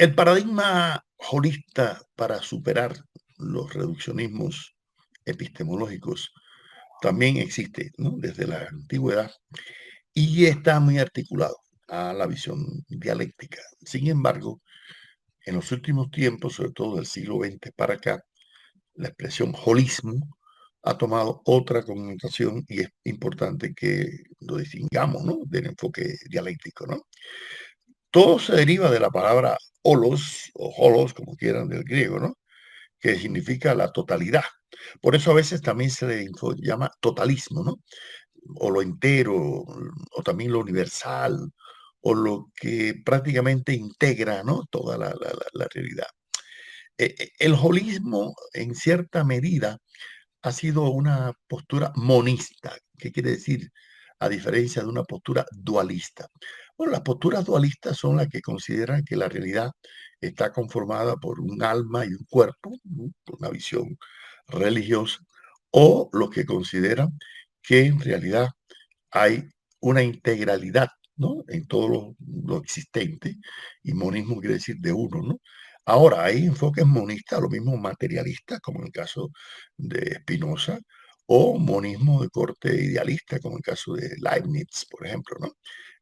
El paradigma holista para superar los reduccionismos epistemológicos también existe, ¿no? Desde la antigüedad y está muy articulado a la visión dialéctica. Sin embargo, en los últimos tiempos, sobre todo del siglo XX para acá, la expresión holismo ha tomado otra connotación y es importante que lo distingamos, ¿no? Del enfoque dialéctico, ¿no? Todo se deriva de la palabra holos o holos, como quieran, del griego, ¿no? Que significa la totalidad. Por eso a veces también se le llama totalismo, ¿no? O lo entero, o también lo universal, o lo que prácticamente integra, ¿no? Toda la realidad. El holismo, en cierta medida, ha sido una postura monista. ¿Qué quiere decir? A diferencia de una postura dualista. Bueno, las posturas dualistas son las que consideran que la realidad está conformada por un alma y un cuerpo, ¿no? Por una visión religiosa, o los que consideran que en realidad hay una integralidad, ¿no? En todo lo existente, y monismo quiere decir de uno, ¿no? Ahora, hay enfoques monistas, lo mismo materialistas, como en el caso de Spinoza, o monismo de corte idealista, como en el caso de Leibniz, por ejemplo, ¿no?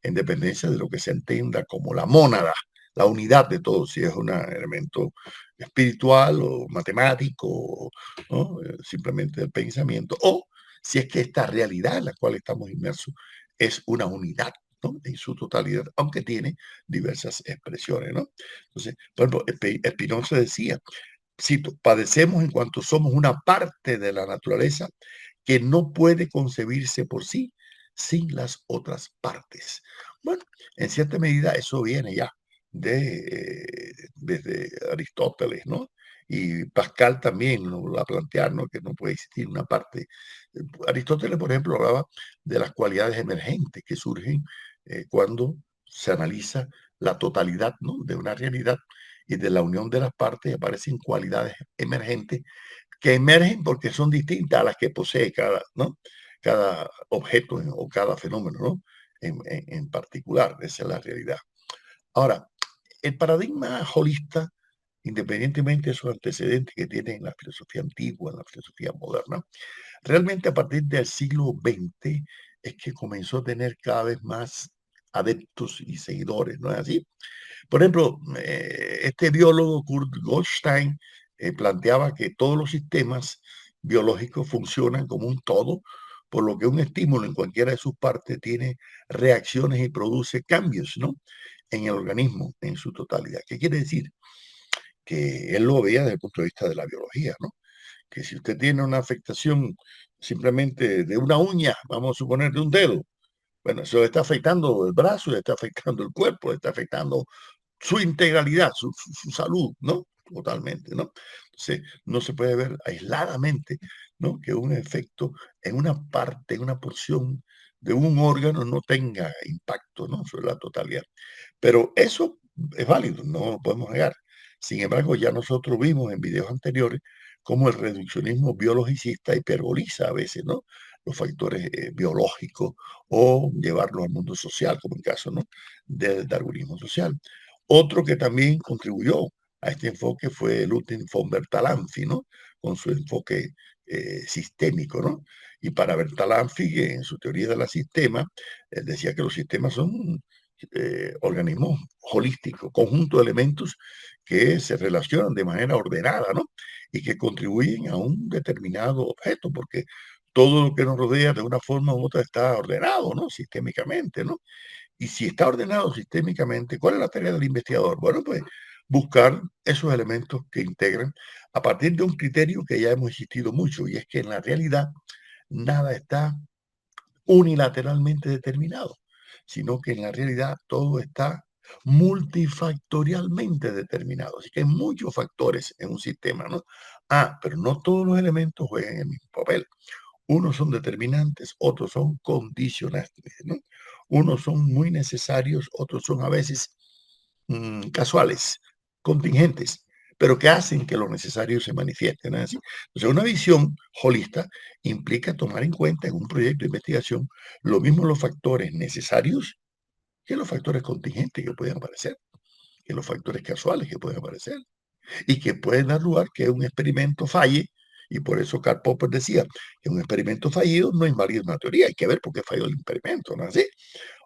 En dependencia de lo que se entienda como la mónada, la unidad de todo, si es un elemento espiritual o matemático, ¿no? Simplemente del pensamiento, o si es que esta realidad en la cual estamos inmersos es una unidad, ¿no? En su totalidad, aunque tiene diversas expresiones, ¿no? Entonces, por ejemplo, Spinoza decía, cito, padecemos en cuanto somos una parte de la naturaleza que no puede concebirse por sí sin las otras partes. Bueno, en cierta medida eso viene ya desde Aristóteles, ¿no? Y Pascal también lo va a plantear, ¿no? Que no puede existir una parte. Aristóteles, por ejemplo, hablaba de las cualidades emergentes que surgen cuando se analiza la totalidad, ¿no? De una realidad, y de la unión de las partes aparecen cualidades emergentes que emergen porque son distintas a las que posee cada, ¿no? Cada objeto o cada fenómeno, ¿no? En particular, esa es la realidad. Ahora, el paradigma holista, independientemente de sus antecedentes que tiene en la filosofía antigua, en la filosofía moderna, realmente a partir del siglo XX es que comenzó a tener cada vez más adeptos y seguidores, ¿no es así? Por ejemplo, este biólogo Kurt Goldstein planteaba que todos los sistemas biológicos funcionan como un todo, por lo que un estímulo en cualquiera de sus partes tiene reacciones y produce cambios, ¿no? En el organismo en su totalidad. ¿Qué quiere decir? Que él lo veía desde el punto de vista de la biología, ¿no? Que si usted tiene una afectación simplemente de una uña, vamos a suponer de un dedo, bueno, eso le está afectando el brazo, le está afectando el cuerpo, le está afectando su integralidad, su salud, ¿no? Totalmente, ¿no? Entonces, no se puede ver aisladamente, ¿no? Que un efecto en una parte, en una porción de un órgano no tenga impacto, ¿no? Sobre la totalidad. Pero eso es válido, no lo podemos negar. Sin embargo, ya nosotros vimos en videos anteriores cómo el reduccionismo biologicista hiperboliza a veces, ¿no? Los factores biológicos o llevarlo al mundo social, como en el caso, ¿no? Del darwinismo social. Otro que también contribuyó a este enfoque fue Ludwig von Bertalanffy, ¿no? Con su enfoque sistémico, ¿no? Y para Bertalanffy, en su teoría de la sistema, él decía que los sistemas son organismos holísticos, conjunto de elementos que se relacionan de manera ordenada, ¿no? Y que contribuyen a un determinado objeto, porque todo lo que nos rodea de una forma u otra está ordenado, ¿no? Sistémicamente, ¿no? Y si está ordenado sistémicamente, ¿cuál es la tarea del investigador? Bueno, pues buscar esos elementos que integran a partir de un criterio que ya hemos insistido mucho, y es que en la realidad nada está unilateralmente determinado, sino que en la realidad todo está multifactorialmente determinado. Así que hay muchos factores en un sistema, ¿no? Ah, pero no todos los elementos juegan el mismo papel. Unos son determinantes, otros son condicionantes, ¿no? Unos son muy necesarios, otros son a veces casuales, contingentes, pero que hacen que lo necesario se manifieste, ¿no es así? Entonces, una visión holista implica tomar en cuenta en un proyecto de investigación lo mismo los factores necesarios que los factores contingentes que pueden aparecer. que los factores casuales que pueden aparecer y que pueden dar lugar que un experimento falle. Y por eso Karl Popper decía que un experimento fallido no invalida una teoría, hay que ver por qué falló el experimento, ¿no es así?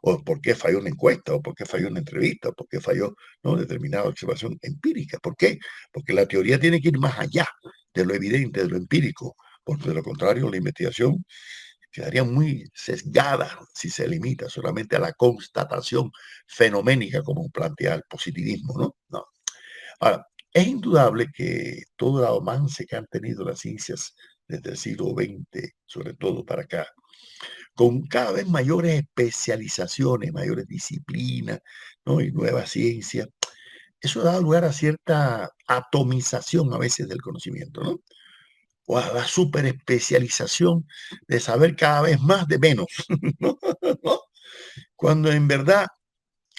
O por qué falló una encuesta, o por qué falló una entrevista, o por qué falló, ¿no?, determinada observación empírica. ¿Por qué? Porque la teoría tiene que ir más allá de lo evidente, de lo empírico, porque de lo contrario la investigación quedaría muy sesgada si se limita solamente a la constatación fenoménica como plantea el positivismo, ¿no? No. Ahora, es indudable que todo el avance que han tenido las ciencias desde el siglo XX, sobre todo para acá, con cada vez mayores especializaciones, mayores disciplinas, ¿no?, y nuevas ciencias, eso da lugar a cierta atomización a veces del conocimiento, ¿no? O a la superespecialización de saber cada vez más de menos, ¿no? ¿No? Cuando en verdad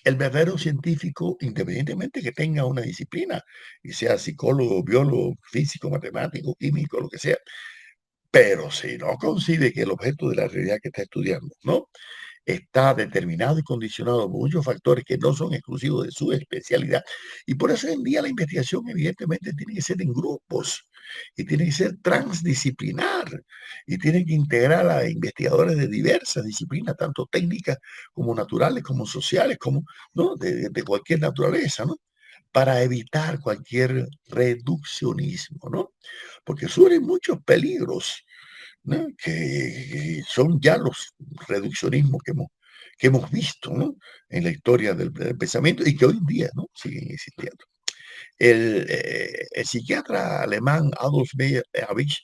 el verdadero científico, independientemente que tenga una disciplina, y sea psicólogo, biólogo, físico, matemático, químico, lo que sea, pero si no concibe que el objeto de la realidad que está estudiando, ¿no?, está determinado y condicionado por muchos factores que no son exclusivos de su especialidad. Y por eso hoy en día la investigación evidentemente tiene que ser en grupos y tiene que ser transdisciplinar y tiene que integrar a investigadores de diversas disciplinas, tanto técnicas como naturales, como sociales, como, ¿no?, de cualquier naturaleza, ¿no?, para evitar cualquier reduccionismo, ¿no? Porque surgen muchos peligros, ¿no?, que son ya los reduccionismos que hemos visto, ¿no?, en la historia del pensamiento y que hoy en día, ¿no?, siguen existiendo. El psiquiatra alemán Adolf Meyer-Habich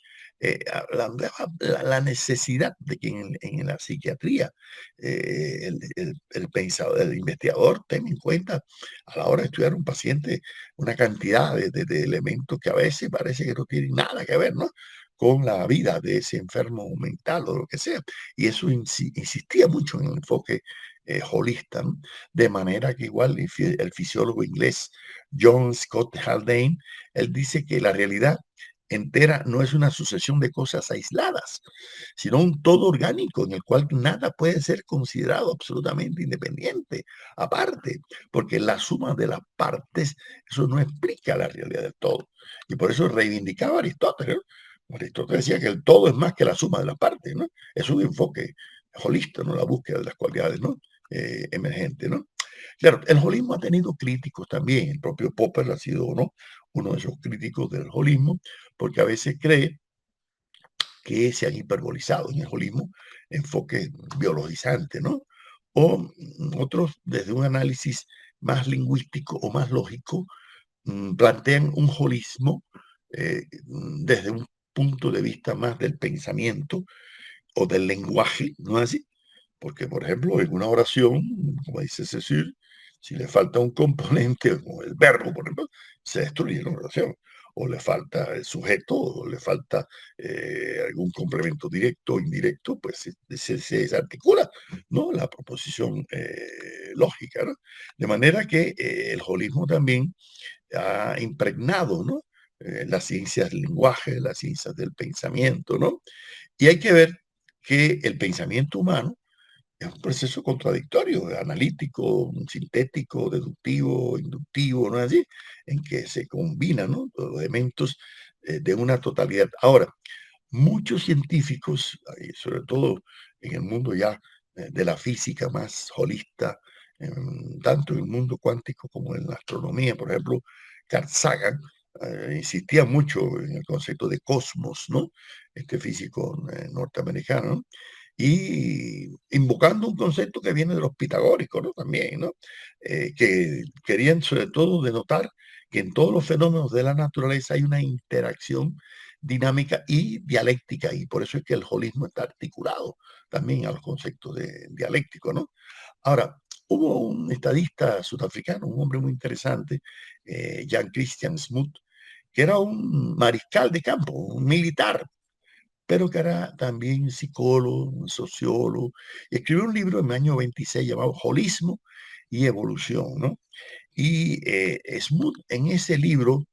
hablaba la necesidad de que en la psiquiatría el pensador, el investigador tenga en cuenta a la hora de estudiar un paciente una cantidad de elementos que a veces parece que no tienen nada que ver, ¿no?, con la vida de ese enfermo mental o lo que sea. Y eso insistía mucho en el enfoque holista, ¿no? De manera que igual el fisiólogo inglés John Scott Haldane, él dice que la realidad entera no es una sucesión de cosas aisladas, sino un todo orgánico en el cual nada puede ser considerado absolutamente independiente, aparte, porque la suma de las partes, eso no explica la realidad del todo. Y por eso reivindicaba Aristóteles, ¿no? Aristóteles decía que el todo es más que la suma de las partes, ¿no? Es un enfoque holista, ¿no?, la búsqueda de las cualidades, ¿no?, emergentes, ¿no? Claro, el holismo ha tenido críticos también. El propio Popper ha sido, ¿no?, uno de esos críticos del holismo, porque a veces cree que se han hiperbolizado en el holismo enfoques biologizantes, ¿no? O otros, desde un análisis más lingüístico o más lógico, plantean un holismo desde un punto de vista más del pensamiento o del lenguaje, ¿no es así? Porque, por ejemplo, en una oración, como dice Cecil, si le falta un componente, como el verbo, por ejemplo, se destruye la oración. O le falta el sujeto, o le falta algún complemento directo o indirecto, pues se desarticula, ¿no?, la proposición lógica, ¿no? De manera que el holismo también ha impregnado, ¿no?, las ciencias del lenguaje, las ciencias del pensamiento, ¿no? Y hay que ver que el pensamiento humano es un proceso contradictorio, analítico, sintético, deductivo, inductivo, ¿no es así? En que se combinan, ¿no?, los elementos de una totalidad. Ahora, muchos científicos, sobre todo en el mundo ya de la física más holista, tanto en el mundo cuántico como en la astronomía, por ejemplo, Carl Sagan insistía mucho en el concepto de cosmos, ¿no?, este físico norteamericano, ¿no?, y invocando un concepto que viene de los pitagóricos, ¿no?, también, ¿no?, que querían sobre todo denotar que en todos los fenómenos de la naturaleza hay una interacción dinámica y dialéctica, y por eso es que el holismo está articulado también a los conceptos de dialéctico, ¿no? Ahora, hubo un estadista sudafricano, un hombre muy interesante, Jan Christian Smoot, que era un mariscal de campo, un militar, pero que era también psicólogo, un sociólogo, y escribió un libro en el año 26 llamado Holismo y Evolución, ¿no? Y Smoot en ese libro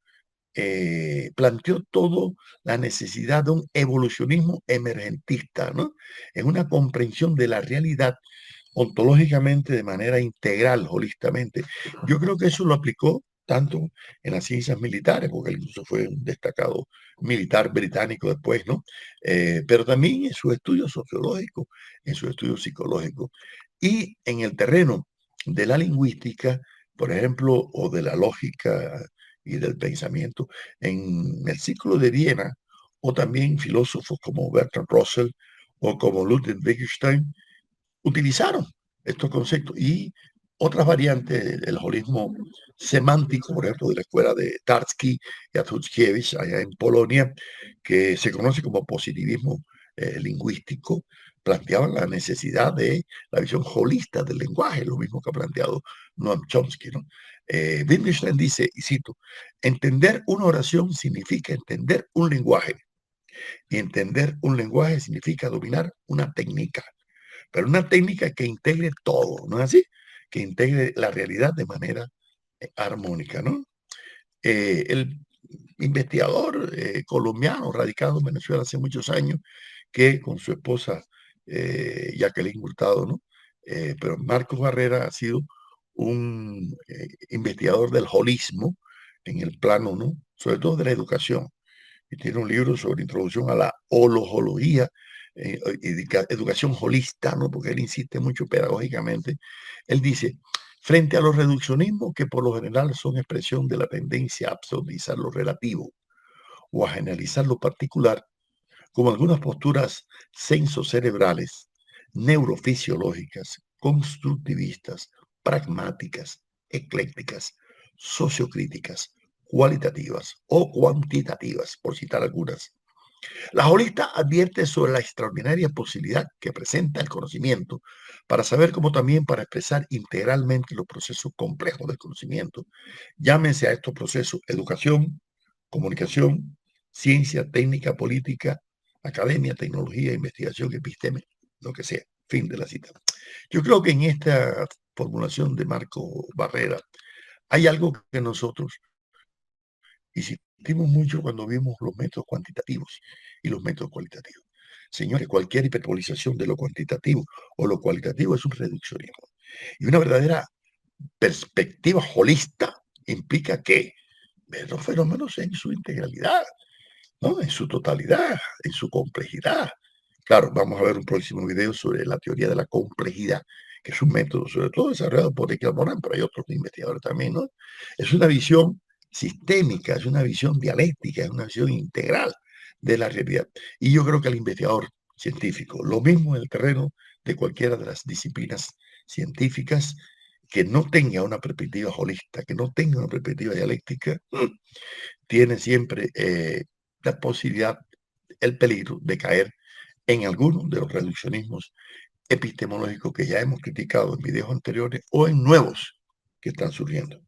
planteó todo la necesidad de un evolucionismo emergentista, ¿no?, en una comprensión de la realidad ontológicamente de manera integral, holísticamente. Yo creo que eso lo aplicó tanto en las ciencias militares, porque él incluso fue un destacado militar británico después, ¿no? Pero también en sus estudios sociológicos, en sus estudios psicológicos. Y en el terreno de la lingüística, por ejemplo, o de la lógica y del pensamiento, en el Círculo de Viena, o también filósofos como Bertrand Russell o como Ludwig Wittgenstein, utilizaron estos conceptos y otras variantes del holismo semántico, por ejemplo, de la escuela de Tarski y Atuszkiewicz, allá en Polonia, que se conoce como positivismo lingüístico, planteaban la necesidad de la visión holista del lenguaje, lo mismo que ha planteado Noam Chomsky, ¿no? Wittgenstein dice, y cito, entender una oración significa entender un lenguaje, y entender un lenguaje significa dominar una técnica, pero una técnica que integre todo, ¿no es así? Que integre la realidad de manera armónica, ¿no? El investigador colombiano radicado en Venezuela hace muchos años, que con su esposa Jacqueline Hurtado, ¿no? Pero Marcos Barrera ha sido un investigador del holismo en el plano, ¿no? Sobre todo de la educación, y tiene un libro sobre introducción a la holología, educación holista, ¿no? Porque él insiste mucho pedagógicamente. Él dice, frente a los reduccionismos que por lo general son expresión de la tendencia a absolutizar lo relativo o a generalizar lo particular, como algunas posturas sensocerebrales, neurofisiológicas, constructivistas, pragmáticas, eclécticas, sociocríticas, cualitativas o cuantitativas, por citar algunas. La holista advierte sobre la extraordinaria posibilidad que presenta el conocimiento para saber como también para expresar integralmente los procesos complejos del conocimiento. Llámense a estos procesos educación, comunicación, ciencia, técnica, política, academia, tecnología, investigación, episteme, lo que sea. Fin de la cita. Yo creo que en esta formulación de Marco Barrera hay algo que nosotros insistimos mucho cuando vimos los métodos cuantitativos y los métodos cualitativos. Señores, cualquier hiperbolización de lo cuantitativo o lo cualitativo es un reduccionismo. Y una verdadera perspectiva holista implica que ver los fenómenos en su integralidad, ¿no? En su totalidad, en su complejidad. Claro, vamos a ver un próximo video sobre la teoría de la complejidad, que es un método sobre todo desarrollado por Ekel Morán, pero hay otros investigadores también, ¿no? Es una visión sistémica, es una visión dialéctica, es una visión integral de la realidad. Y yo creo que el investigador científico, lo mismo en el terreno de cualquiera de las disciplinas científicas, que no tenga una perspectiva holista, que no tenga una perspectiva dialéctica, tiene siempre la posibilidad, el peligro de caer en algunos de los reduccionismos epistemológicos que ya hemos criticado en videos anteriores o en nuevos que están surgiendo.